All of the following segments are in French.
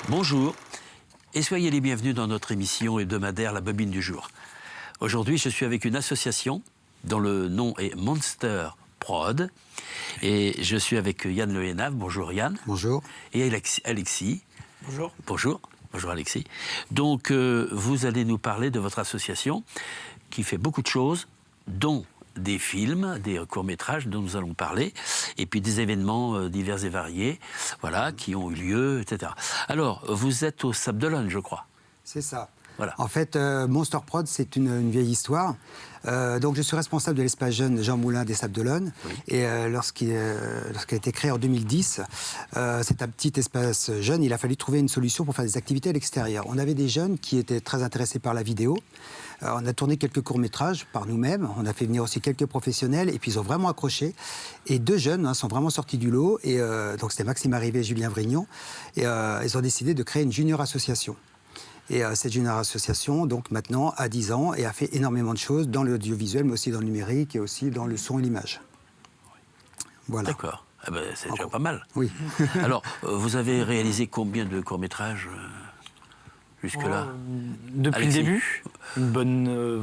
Bonjour et soyez les bienvenus dans notre émission hebdomadaire La Bobine du jour. Aujourd'hui, je suis avec une association dont le nom est Monster Prod et je suis avec Yann Le Hénave. Bonjour Yann. Bonjour. Et Alexis. Bonjour. Bonjour. Bonjour Alexis. Donc, vous allez nous parler de votre association qui fait beaucoup de choses, dont des films, des courts-métrages dont nous allons parler, et puis des événements divers et variés, voilà, qui ont eu lieu, etc. Alors, vous êtes au Sables d'Olonne, je crois. C'est ça. Voilà. En fait, Monster Prod, c'est une vieille histoire. Donc, je suis responsable de l'espace jeune Jean Moulin des Sables d'Olonne. Oui. Et lorsqu'il a été créé en 2010, c'est un petit espace jeune. Il a fallu trouver une solution pour faire des activités à l'extérieur. On avait des jeunes qui étaient très intéressés par la vidéo. On a tourné quelques courts-métrages par nous-mêmes. On a fait venir aussi quelques professionnels. Et puis, ils ont vraiment accroché. Et deux jeunes sont vraiment sortis du lot. Et donc, c'était Maxime Arrivé et Julien Vrignon. Et ils ont décidé de créer une junior association. Et cette junior association, donc maintenant, a 10 ans et a fait énormément de choses dans l'audiovisuel, mais aussi dans le numérique et aussi dans le son et l'image. Voilà. D'accord. Eh ben, c'est déjà pas mal. Oui. Alors, vous avez réalisé combien de courts-métrages jusque-là Depuis Alexis? le début, une bonne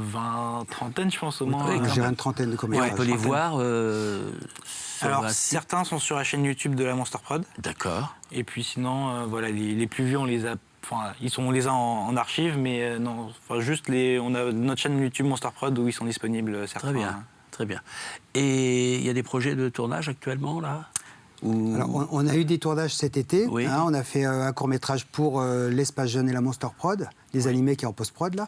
trentaine, je pense, au moins. Oui, J'ai une trentaine de courts-métrages. on peut les voir sur Alors, un site. certains sont sur la chaîne YouTube de la Monster Prod. D'accord. Et puis sinon, voilà, les plus vieux, on les a... Enfin, on les a en archive, mais non, enfin, juste on a notre chaîne YouTube Monster Prod où ils sont disponibles, certains. Très bien, très bien. Et il y a des projets de tournage actuellement, là ou... Alors, on a eu des tournages cet été. Oui. Hein, on a fait un court-métrage pour l'espace jeune et la Monster Prod, des animés qui est en post-prod, là.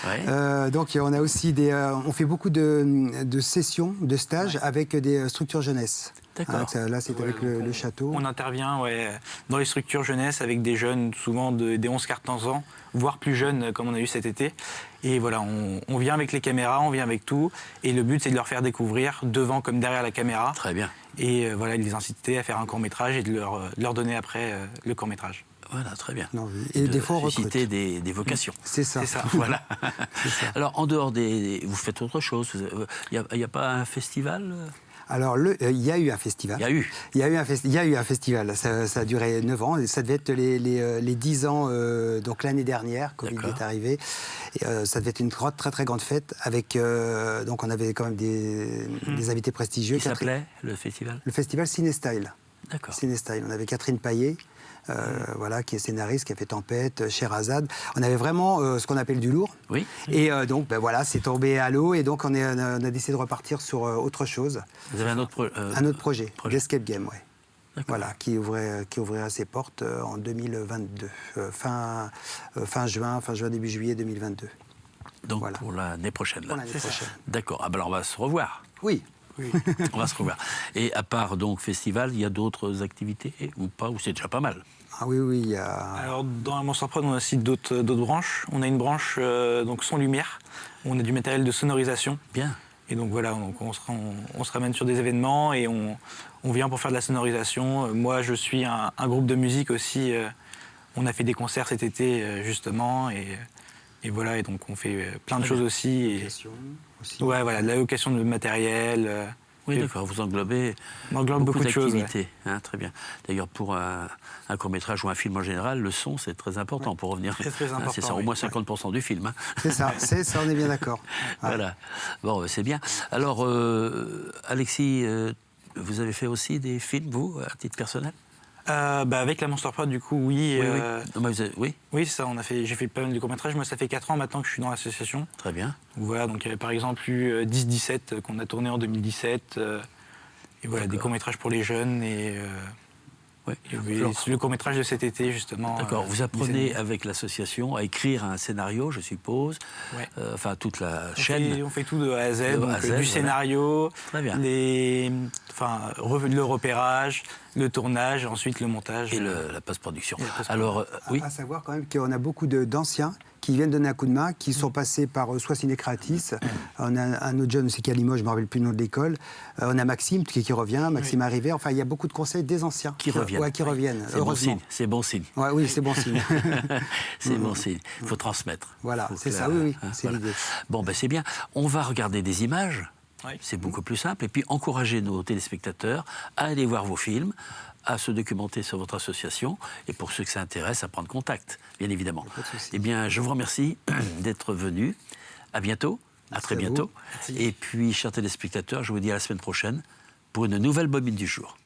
Ouais. Donc, on a aussi on fait beaucoup de sessions, de stages avec des structures jeunesse. D'accord. Hein, là, c'est avec le château. On intervient dans les structures jeunesse avec des jeunes, souvent des 11-14 ans, voire plus jeunes, comme on a eu cet été. Et voilà, on vient avec les caméras, on vient avec tout. Et le but, c'est de leur faire découvrir, devant comme derrière la caméra. Très bien. Et voilà, de les inciter à faire un court-métrage et de leur donner après le court-métrage. Voilà, très bien. Non, et des fois, on susciter recrute. des vocations. C'est ça. C'est ça. Voilà. ça. Alors, en dehors vous faites autre chose. Il n'y a pas un festival Alors, il y a eu un festival. Il y a eu. Il y a eu un festival. Ça a duré 9 ans. Ça devait être les 10 ans, donc l'année dernière, Covid est arrivé. Et, ça devait être une très, très grande fête. Avec, donc, on avait quand même des invités prestigieux. Qui s'appelait, le festival? Le festival Cinestyle. D'accord. Cinestyle. On avait Catherine Paillet. Voilà, qui est scénariste, qui a fait Tempête, Sherazade. On avait vraiment ce qu'on appelle du lourd. Oui. Et donc, voilà, c'est tombé à l'eau. Et donc, on a décidé de repartir sur autre chose. Vous avez un autre, un autre projet. d'Escape Game, oui. Voilà, qui ouvrira ses portes en 2022. Fin juin, début juillet 2022. Donc, voilà. pour l'année prochaine. Pour l'année prochaine. D'accord. Ah ben alors, on va se revoir. Oui. On va se revoir. Et à part donc festival, il y a d'autres activités ou pas, ou c'est déjà pas mal? Ah oui, il y a... Alors, dans la Monster Prod, on a aussi d'autres branches. On a une branche donc son-lumière, où on a du matériel de sonorisation. Bien. Et donc voilà, on se ramène sur des événements et on vient pour faire de la sonorisation. Moi, je suis un groupe de musique aussi. On a fait des concerts cet été, justement. Et voilà, et donc on fait plein de choses aussi. Et... aussi. Ouais, voilà, de la location de matériel. Oui, d'accord, vous englobez beaucoup de choses. d'activités. Ouais. Hein, très bien. D'ailleurs, pour un court-métrage ou un film en général, le son, c'est très important pour revenir. Très important, c'est ça, au moins 50% du film. Hein. C'est ça, on est bien d'accord. Voilà. Bon, c'est bien. Alors, Alexis, vous avez fait aussi des films, vous, à titre personnel? Avec la Monster Prod, du coup, oui. Oui. Oui, c'est ça. J'ai fait pas mal de courts-métrages. Moi, ça fait 4 ans maintenant que je suis dans l'association. Très bien. Voilà, donc il y avait par exemple eu 10-17 qu'on a tourné en 2017. Et voilà, des courts-métrages pour les jeunes. Et le court-métrage de cet été, justement. D'accord. Vous apprenez avec l'association à écrire un scénario, je suppose. Ouais. Enfin, toute la chaîne. On fait tout de A à Z. Du scénario, très bien. le repérage, le tournage, ensuite le montage. Et la post-production. Alors, oui. À savoir quand même qu'on a beaucoup d'anciens qui viennent donner un coup de main, qui sont passés par soit Ciné-Creatis, on a un autre jeune aussi qui est à Limoges, je ne me rappelle plus le nom de l'école, on a Maxime qui revient, Maxime Arrivé, enfin il y a beaucoup de conseils des anciens qui reviennent. Ouais, qui reviennent, c'est bon signe, c'est bon signe. Ouais, oui, c'est bon signe. C'est bon signe, il faut transmettre. Voilà, c'est ça, oui, c'est voilà. l'idée. Bon, ben c'est bien, on va regarder des images. Oui. C'est beaucoup plus simple. Et puis, encouragez nos téléspectateurs à aller voir vos films, à se documenter sur votre association, et pour ceux que ça intéresse, à prendre contact, bien évidemment. Pas de souci. Eh bien, je vous remercie d'être venu. À bientôt. À Merci très à vous. bientôt. Merci. Et puis, chers téléspectateurs, je vous dis à la semaine prochaine pour une nouvelle bobine du jour.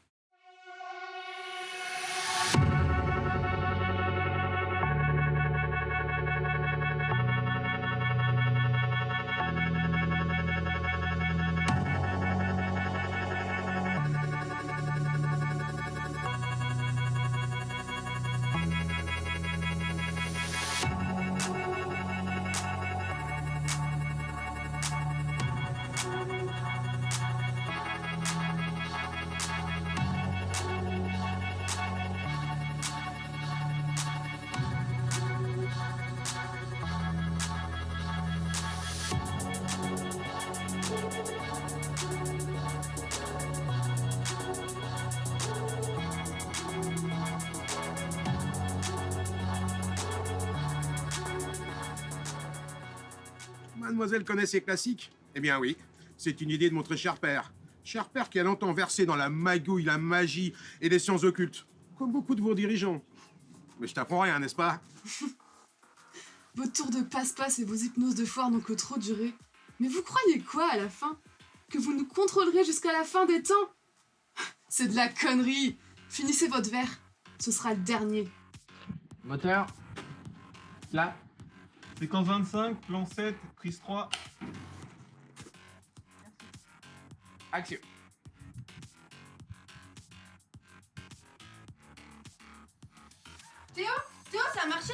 Mademoiselle connaît ces classiques? Eh bien oui, c'est une idée de mon très cher père. Cher père qui a longtemps versé dans la magouille, la magie et les sciences occultes. Comme beaucoup de vos dirigeants. Mais je t'apprends rien, n'est-ce pas? Vos tours de passe-passe et vos hypnoses de foire n'ont que trop duré. Mais vous croyez quoi à la fin? Que vous nous contrôlerez jusqu'à la fin des temps? C'est de la connerie. Finissez votre verre. Ce sera le dernier. Moteur. Là. Séquence 25, plan 7, prise 3. Action. Théo, ça a marché?